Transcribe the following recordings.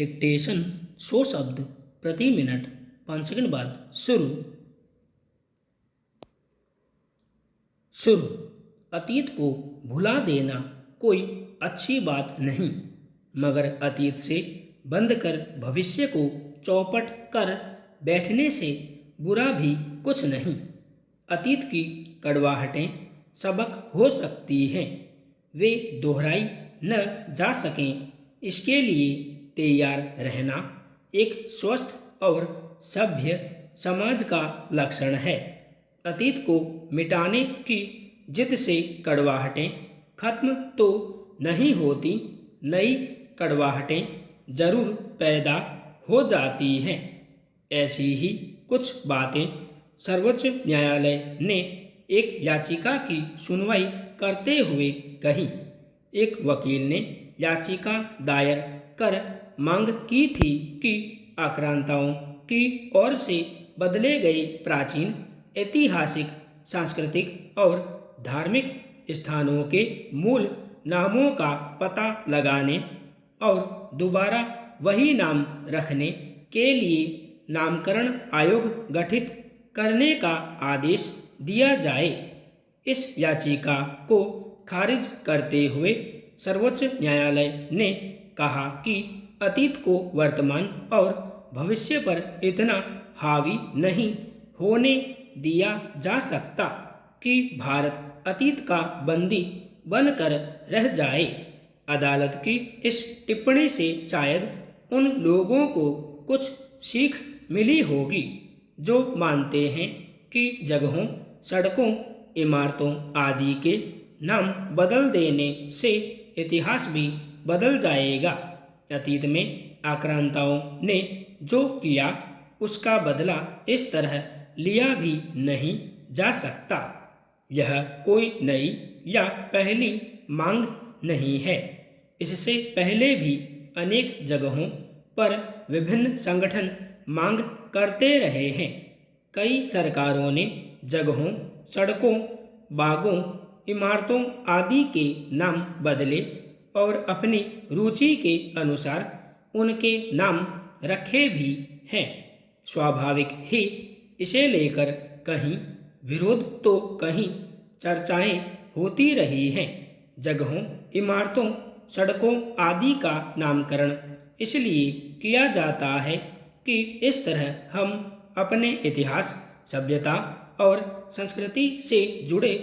Dictation 100 शब्द प्रति minute 5 second बाद शुरू। शुरू। अतीत को भुला देना कोई अच्छी बात नहीं, मगर अतीत से बंद कर भविष्य को चौपट कर बैठने से बुरा भी कुछ नहीं। अतीत की कड़वाहटें सबक हो सकती हैं, वे दोहराई न जा सकें, इसके लिए तैयार रहना एक स्वस्थ और सभ्य समाज का लक्षण है। अतीत को मिटाने की जिद से कड़वाहटें खत्म तो नहीं होती, नई कड़वाहटें जरूर पैदा हो जाती हैं। ऐसी ही कुछ बातें सर्वोच्च न्यायालय ने एक याचिका की सुनवाई करते हुए कही। एक वकील ने याचिका दायर कर मांग की थी कि आक्रांताओं की ओर से बदले गए प्राचीन ऐतिहासिक, सांस्कृतिक और धार्मिक स्थानों के मूल नामों का पता लगाने और दोबारा वही नाम रखने के लिए नामकरण आयोग गठित करने का आदेश दिया जाए। इस याचिका को खारिज करते हुए सर्वोच्च न्यायालय ने कहा कि अतीत को वर्तमान और भविष्य पर इतना हावी नहीं होने दिया जा सकता कि भारत अतीत का बंदी बनकर रह जाए। अदालत की इस टिप्पणी से शायद उन लोगों को कुछ सीख मिली होगी जो मानते हैं कि जगहों, सड़कों, इमारतों आदि के नाम बदल देने से इतिहास भी बदल जाएगा। अतीत में आक्रांताओं ने जो किया उसका बदला इस तरह लिया भी नहीं जा सकता। यह कोई नई या पहली मांग नहीं है। इससे पहले भी अनेक जगहों पर विभिन्न संगठन मांग करते रहे हैं। कई सरकारों ने जगहों, सड़कों, बागों, इमारतों आदि के नाम बदले और अपनी रुचि के अनुसार उनके नाम रखे भी हैं। स्वाभाविक ही इसे लेकर कहीं विरोध तो कहीं चर्चाएं होती रही हैं। जगहों, इमारतों, सड़कों आदि का नामकरण इसलिए किया जाता है कि इस तरह हम अपने इतिहास, सभ्यता और संस्कृति से जुड़े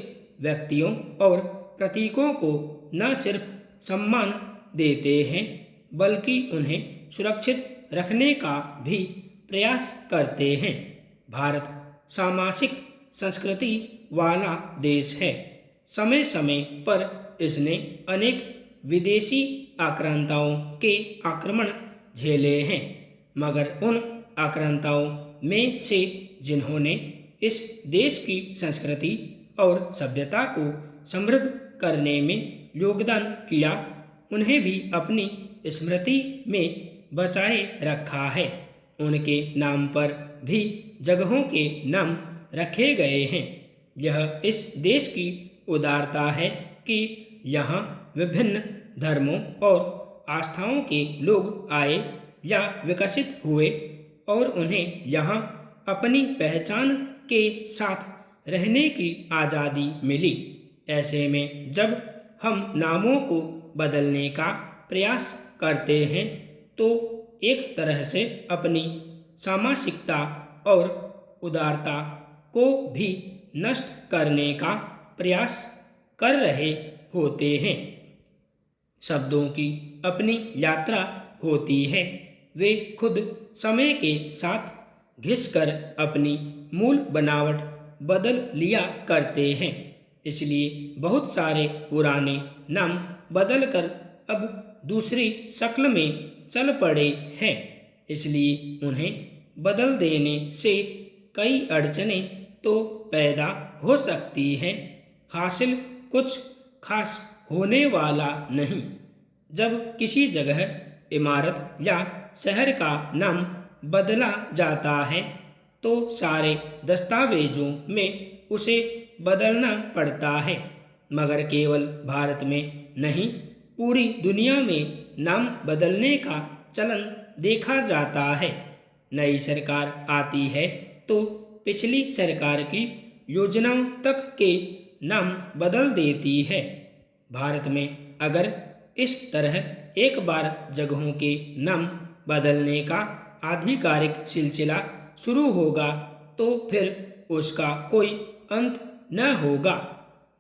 व्यक्तियों और प्रतीकों को न सिर्फ सम्मान देते हैं, बल्कि उन्हें सुरक्षित रखने का भी प्रयास करते हैं। भारत सामासिक संस्कृति वाला देश है। समय समय पर इसने अनेक विदेशी आक्रांताओं के आक्रमण झेले हैं, मगर उन आक्रांताओं में से जिन्होंने इस देश की संस्कृति और सभ्यता को समृद्ध करने में योगदान किया, उन्हें भी अपनी स्मृति में बचाए रखा है। उनके नाम पर भी जगहों के नाम रखे गए हैं। यह इस देश की उदारता है कि यहाँ विभिन्न धर्मों और आस्थाओं के लोग आए या विकसित हुए और उन्हें यहाँ अपनी पहचान के साथ रहने की आज़ादी मिली। ऐसे में जब हम नामों को बदलने का प्रयास करते हैं तो एक तरह से अपनी सामासिकता और उदारता को भी नष्ट करने का प्रयास कर रहे होते हैं। शब्दों की अपनी यात्रा होती है, वे खुद समय के साथ घिसकर अपनी मूल बनावट बदल लिया करते हैं। इसलिए बहुत सारे पुराने नाम बदलकर अब दूसरी शक्ल में चल पड़े हैं। इसलिए उन्हें बदल देने से कई अड़चनें तो पैदा हो सकती हैं, हासिल कुछ खास होने वाला नहीं। जब किसी जगह, इमारत या शहर का नाम बदला जाता है तो सारे दस्तावेजों में उसे बदलना पड़ता है, मगर केवल भारत में नहीं, पूरी दुनिया में नाम बदलने का चलन देखा जाता है। नई सरकार आती है तो पिछली सरकार की योजनाओं तक के नाम बदल देती है। भारत में अगर इस तरह एक बार जगहों के नाम बदलने का आधिकारिक सिलसिला शुरू होगा तो फिर उसका कोई अंत न होगा।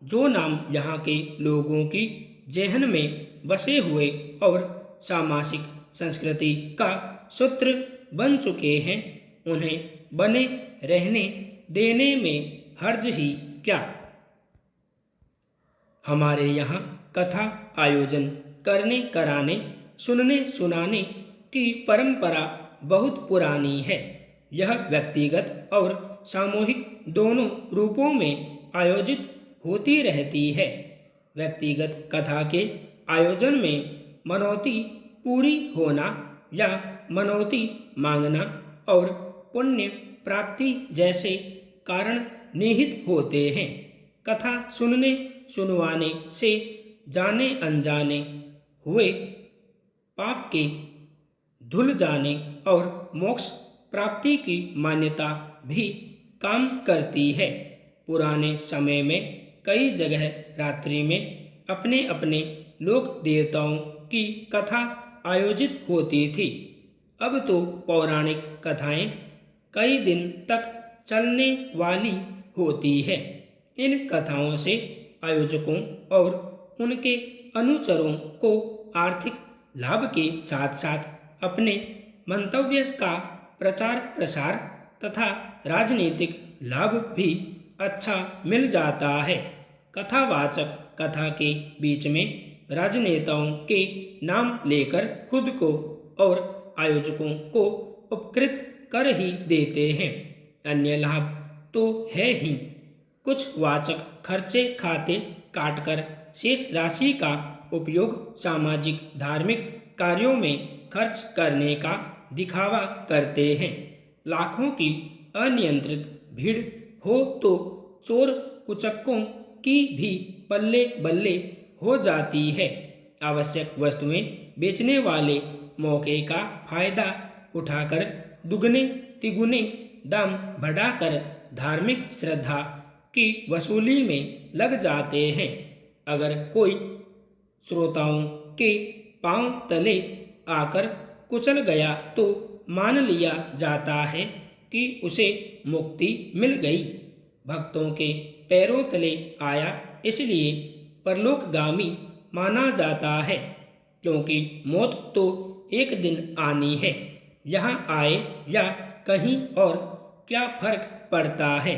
जो नाम यहाँ के लोगों की जेहन में बसे हुए और सामाजिक संस्कृति का सूत्र बन चुके हैं, उन्हें बने रहने देने में हर्ज ही क्या। हमारे यहाँ कथा आयोजन करने कराने सुनने सुनाने की परंपरा बहुत पुरानी है। यह व्यक्तिगत और सामूहिक दोनों रूपों में आयोजित होती रहती है। व्यक्तिगत कथा के आयोजन में मनौती पूरी होना या मनौती मांगना और पुण्य प्राप्ति जैसे कारण निहित होते हैं। कथा सुनने सुनवाने से जाने अनजाने हुए पाप के धुल जाने और मोक्ष प्राप्ति की मान्यता भी काम करती है। पुराने समय में कई जगह रात्रि में अपने अपने लोक देवताओं की कथा आयोजित होती थी। अब तो पौराणिक कथाएं कई दिन तक चलने वाली होती है। इन कथाओं से आयोजकों और उनके अनुचरों को आर्थिक लाभ के साथ साथ अपने मंतव्य का प्रचार प्रसार तथा राजनीतिक लाभ भी अच्छा मिल जाता है। कथावाचक कथा के बीच में राजनेताओं के नाम लेकर खुद को और आयोजकों को उपकृत कर ही देते हैं। अन्य लाभ तो है ही। कुछ वाचक खर्चे खाते काटकर शेष राशि का उपयोग सामाजिक धार्मिक कार्यों में खर्च करने का दिखावा करते हैं। लाखों की अनियंत्रित भीड़ हो तो चोर उचक्कों की भी बल्ले बल्ले हो जाती है। आवश्यक वस्तुएं बेचने वाले मौके का फायदा उठाकर दुगने तिगुने दाम बढ़ाकर धार्मिक श्रद्धा की वसूली में लग जाते हैं। अगर कोई श्रोताओं के पांव तले आकर कुचल गया तो मान लिया जाता है कि उसे मुक्ति मिल गई। भक्तों के पैरों तले आया इसलिए परलोकगामी माना जाता है, क्योंकि मौत तो एक दिन आनी है। यहाँ आए या कहीं और क्या फर्क पड़ता है।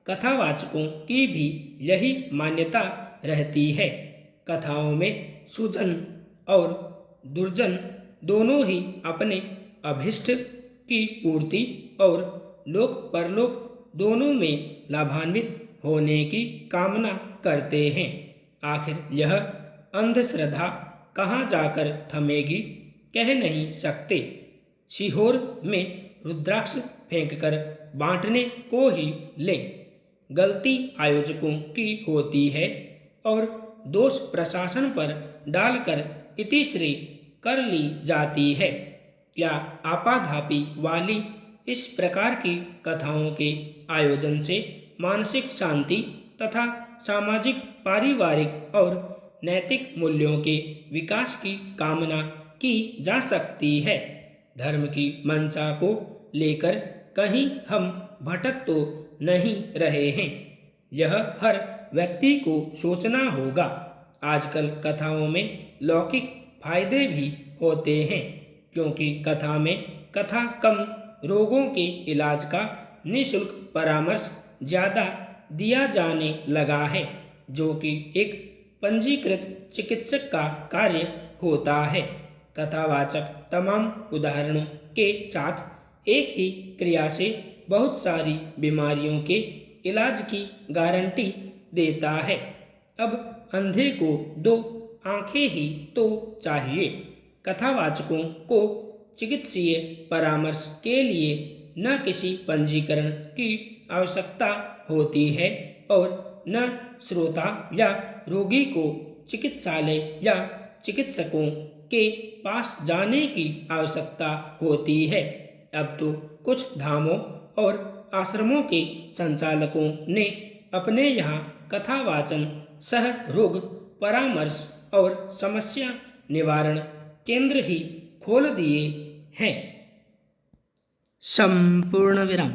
कथावाचकों की भी यही मान्यता रहती है। कथाओं में सुजन और दुर्जन दोनों ही अपने अभिष्ट की पूर्ति और लोक परलोक दोनों में लाभान्वित होने की कामना करते हैं। आखिर यह अंधश्रद्धा कहाँ जाकर थमेगी कह नहीं सकते। सीहोर में रुद्राक्ष फेंककर बांटने को ही लें। गलती आयोजकों की होती है और दोष प्रशासन पर डालकर इतिश्री कर ली जाती है। क्या आपाधापी वाली इस प्रकार की कथाओं के आयोजन से मानसिक शांति तथा सामाजिक पारिवारिक और नैतिक मूल्यों के विकास की कामना की जा सकती है। धर्म की मंशा को लेकर कहीं हम भटक तो नहीं रहे हैं, यह हर व्यक्ति को सोचना होगा। आजकल कथाओं में लौकिक फायदे भी होते हैं, क्योंकि कथा में कथा कम रोगों के इलाज का निःशुल्क परामर्श ज़्यादा दिया जाने लगा है, जो कि एक पंजीकृत चिकित्सक का कार्य होता है। कथावाचक तमाम उदाहरणों के साथ एक ही क्रिया से बहुत सारी बीमारियों के इलाज की गारंटी देता है। अब अंधे को दो आंखें ही तो चाहिए। कथावाचकों को चिकित्सीय परामर्श के लिए न किसी पंजीकरण की आवश्यकता होती है और न श्रोता या रोगी को चिकित्सालय या चिकित्सकों के पास जाने की आवश्यकता होती है। अब तो कुछ धामों और आश्रमों के संचालकों ने अपने यहाँ कथावाचन, सह रोग परामर्श और समस्या निवारण केंद्र ही खोल दिए हैं। संपूर्ण विराम।